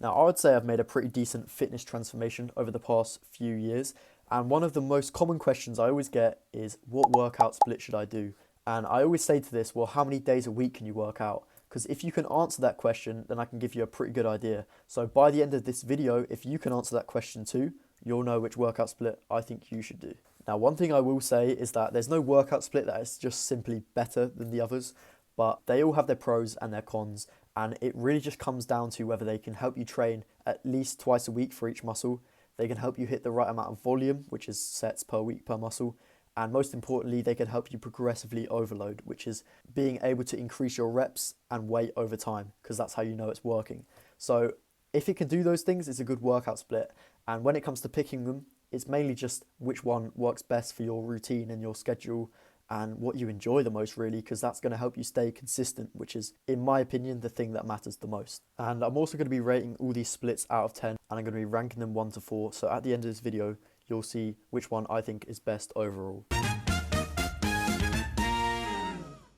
Now, I would say I've made a pretty decent fitness transformation over the past few years. And one of the most common questions I always get is, what workout split should I do? And I always say to this, well, how many days a week can you work out? Because if you can answer that question, then I can give you a pretty good idea. So by the end of this video, if you can answer that question too, you'll know which workout split I think you should do. Now, one thing I will say is that there's no workout split that is just simply better than the others, but they all have their pros and their cons, and it really just comes down to whether they can help you train at least twice a week for each muscle. They can help you hit the right amount of volume, which is sets per week per muscle, and most importantly, they can help you progressively overload, which is being able to increase your reps and weight over time, because that's how you know it's working. So if it can do those things, it's a good workout split. And when it comes to picking them, it's mainly just which one works best for your routine and your schedule and what you enjoy the most, really, because that's going to help you stay consistent, which is, in my opinion, the thing that matters the most. And I'm also going to be rating all these splits out of 10, and I'm going to be ranking them 1 to 4. So at the end of this video, you'll see which one I think is best overall.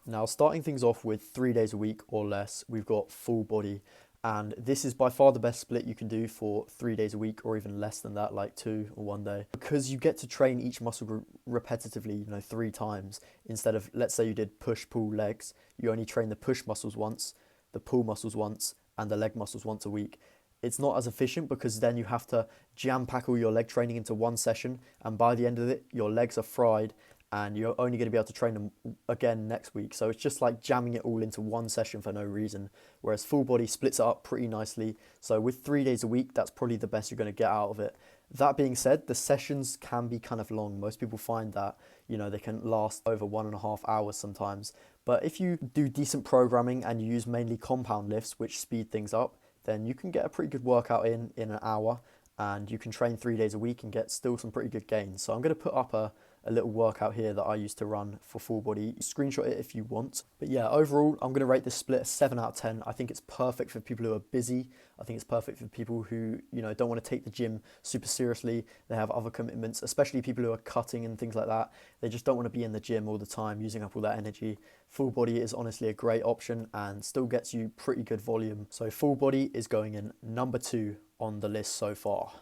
Now, starting things off with 3 days a week or less, we've got full body. And this is by far the best split you can do for 3 days a week, or even less than that, like 2 or 1 day. Because you get to train each muscle group repetitively, 3 times. Instead of, let's say you did push, pull, legs, you only train the push muscles once, the pull muscles once, and the leg muscles once a week. It's not as efficient because then you have to jam pack all your leg training into one session, and by the end of it, your legs are fried and you're only going to be able to train them again next week. So it's just like jamming it all into one session for no reason, whereas full body splits it up pretty nicely. So with 3 days a week, that's probably the best you're going to get out of it. That being said, the sessions can be kind of long. Most people find that, they can last over 1.5 hours sometimes. But if you do decent programming and you use mainly compound lifts, which speed things up, then you can get a pretty good workout in an hour, and you can train 3 days a week and get still some pretty good gains. So I'm going to put up a little workout here that I used to run for full body. Screenshot it if you want. But yeah, overall, I'm going to rate this split a 7 out of 10. I think it's perfect for people who are busy. I think it's perfect for people who, don't want to take the gym super seriously. They have other commitments, especially people who are cutting and things like that. They just don't want to be in the gym all the time, using up all that energy. Full body is honestly a great option and still gets you pretty good volume. So full body is going in number 2 on the list so far.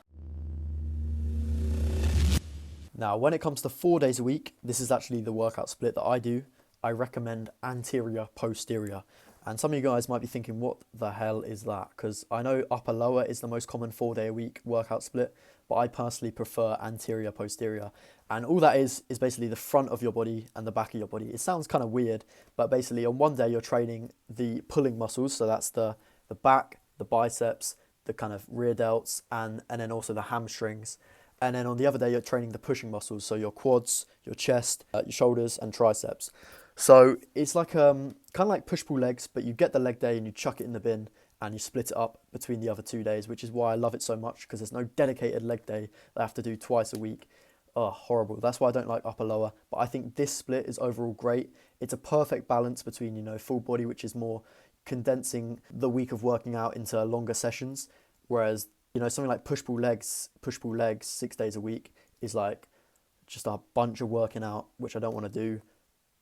Now, when it comes to 4 days a week, this is actually the workout split that I do. I recommend anterior posterior. And some of you guys might be thinking, what the hell is that? Because I know upper lower is the most common 4 day a week workout split, but I personally prefer anterior posterior. And all that is basically the front of your body and the back of your body. It sounds kind of weird, but basically on one day you're training the pulling muscles, so that's the back, the biceps, the kind of rear delts, and then also the hamstrings. And then on the other day, you're training the pushing muscles, so your quads, your chest, your shoulders, and triceps. So it's like kind of like push-pull legs, but you get the leg day and you chuck it in the bin and you split it up between the other 2 days, which is why I love it so much, because there's no dedicated leg day that I have to do twice a week. Oh, horrible. That's why I don't like upper lower. But I think this split is overall great. It's a perfect balance between, full body, which is more condensing the week of working out into longer sessions, whereas something like push-pull legs 6 days a week is like just a bunch of working out, which I don't want to do.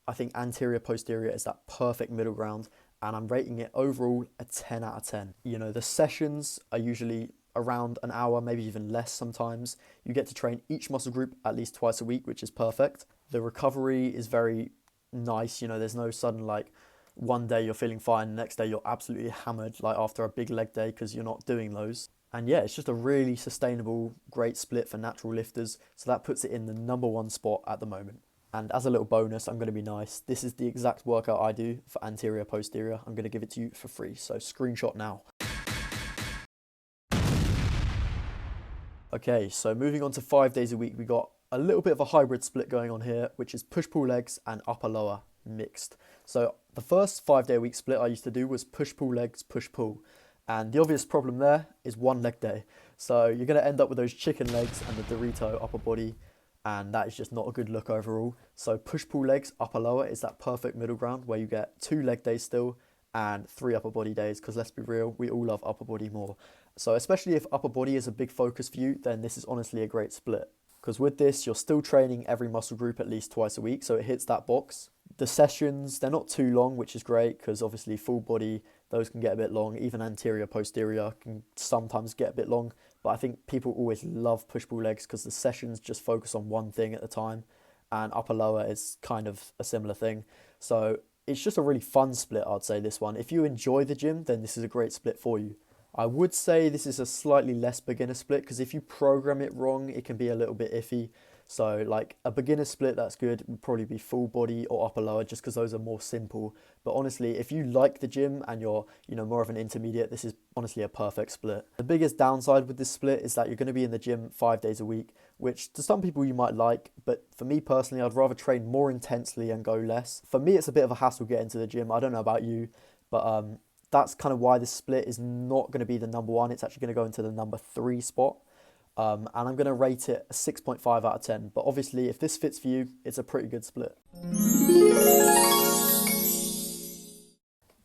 I think anterior posterior is that perfect middle ground, and I'm rating it overall a 10 out of 10. The sessions are usually around an hour, maybe even less sometimes. You get to train each muscle group at least twice a week, which is perfect. The recovery is very nice. There's no sudden like one day you're feeling fine, the next day you're absolutely hammered, like after a big leg day, because you're not doing those. And yeah, it's just a really sustainable, great split for natural lifters. So that puts it in the number 1 spot at the moment. And as a little bonus, I'm going to be nice. This is the exact workout I do for anterior posterior. I'm going to give it to you for free. So screenshot now. Okay, so moving on to 5 days a week, we got a little bit of a hybrid split going on here, which is push-pull legs and upper lower mixed. So the first 5 day a week split I used to do was push-pull legs, push-pull. And the obvious problem there is 1 leg day. So you're going to end up with those chicken legs and the Dorito upper body, and that is just not a good look overall. So push-pull legs, upper lower is that perfect middle ground where you get 2 leg days still and 3 upper body days, because let's be real, we all love upper body more. So especially if upper body is a big focus for you, then this is honestly a great split. Because with this, you're still training every muscle group at least twice a week, so it hits that box. The sessions, they're not too long, which is great, because obviously full body, those can get a bit long. Even anterior, posterior can sometimes get a bit long. But I think people always love push-pull legs because the sessions just focus on one thing at a time. And upper lower is kind of a similar thing. So it's just a really fun split, I'd say, this one. If you enjoy the gym, then this is a great split for you. I would say this is a slightly less beginner split because if you program it wrong, it can be a little bit iffy. So like a beginner split that's good would probably be full body or upper lower just because those are more simple. But honestly, if you like the gym and you're, more of an intermediate, this is honestly a perfect split. The biggest downside with this split is that you're going to be in the gym 5 days a week, which to some people you might like, but for me personally, I'd rather train more intensely and go less. For me, it's a bit of a hassle getting to the gym. I don't know about you, but that's kind of why this split is not going to be the number one. It's actually going to go into the number 3 spot. And I'm going to rate it a 6.5 out of 10. But obviously, if this fits for you, it's a pretty good split.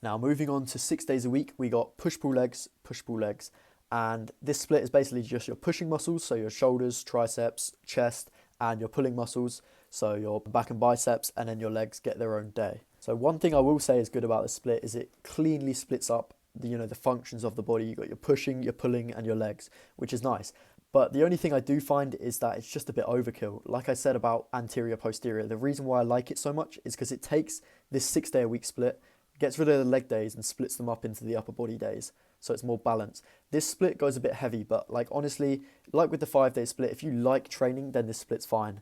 Now, moving on to 6 days a week, we got push-pull legs, push-pull legs. And this split is basically just your pushing muscles, so your shoulders, triceps, chest, and your pulling muscles, so your back and biceps, and then your legs get their own day. So one thing I will say is good about this split is it cleanly splits up the functions of the body. You've got your pushing, your pulling, and your legs, which is nice. But the only thing I do find is that it's just a bit overkill. Like I said about anterior, posterior, the reason why I like it so much is because it takes this 6 day a week split, gets rid of the leg days and splits them up into the upper body days. So it's more balanced. This split goes a bit heavy, but honestly, like with the 5 day split, if you like training, then this split's fine.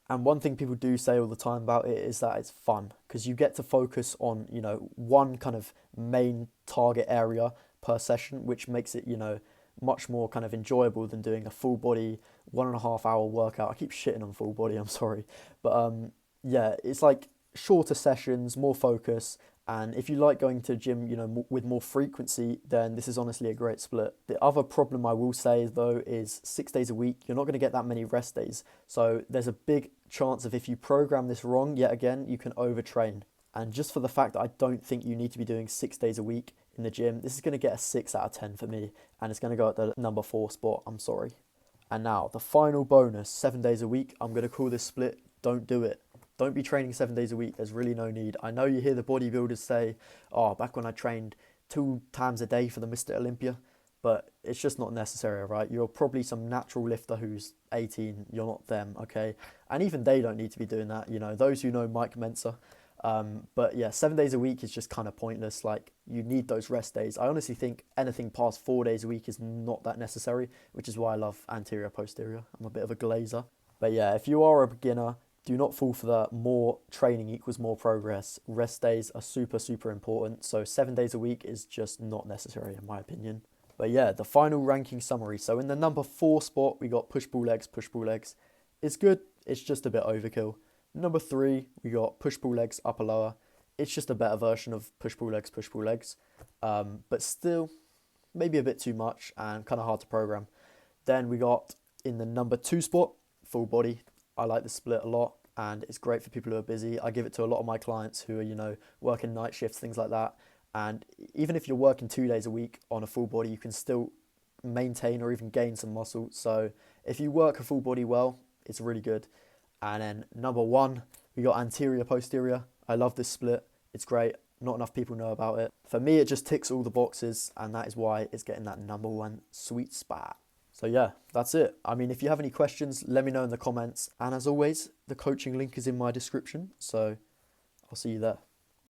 And one thing people do say all the time about it is that it's fun because you get to focus on, one kind of main target area per session, which makes it, much more kind of enjoyable than doing a full body 1.5 hour workout. I keep shitting on full body, I'm sorry. But yeah, it's like shorter sessions, more focus. And if you like going to the gym, with more frequency, then this is honestly a great split. The other problem I will say though is 6 days a week, you're not going to get that many rest days. So there's a big chance of if you program this wrong, yet again, you can overtrain. And just for the fact that I don't think you need to be doing 6 days a week in the gym, this is going to get a 6 out of 10 for me. And it's going to go at the number 4 spot, I'm sorry. And now, the final bonus, 7 days a week, I'm going to call this split, don't do it. Don't be training 7 days a week, there's really no need. I know you hear the bodybuilders say, back when I trained 2 times a day for the Mr. Olympia, but it's just not necessary, right? You're probably some natural lifter who's 18, you're not them, okay? And even they don't need to be doing that, those who know Mike Mensa. But yeah, 7 days a week is just kind of pointless. Like, you need those rest days. I honestly think anything past 4 days a week is not that necessary, which is why I love anterior, posterior. I'm a bit of a glazer. But yeah, if you are a beginner, do not fall for the more training equals more progress. Rest days are super, super important. So 7 days a week is just not necessary in my opinion. But yeah, the final ranking summary. So in the number 4 spot, we got push-pull legs, push-pull legs. It's good, it's just a bit overkill. Number 3, we got push-pull legs, upper lower. It's just a better version of push-pull legs, push-pull legs. But still, maybe a bit too much and kind of hard to program. Then we got in the number 2 spot, full body. I like the split a lot and it's great for people who are busy. I give it to a lot of my clients who are, working night shifts, things like that. And even if you're working 2 days a week on a full body, you can still maintain or even gain some muscle. So if you work a full body well, it's really good. And then number 1, we got anterior, posterior. I love this split. It's great. Not enough people know about it. For me, it just ticks all the boxes, and that is why it's getting that number 1 sweet spot. So yeah, that's it. I mean, if you have any questions, let me know in the comments. And as always, the coaching link is in my description. So I'll see you there.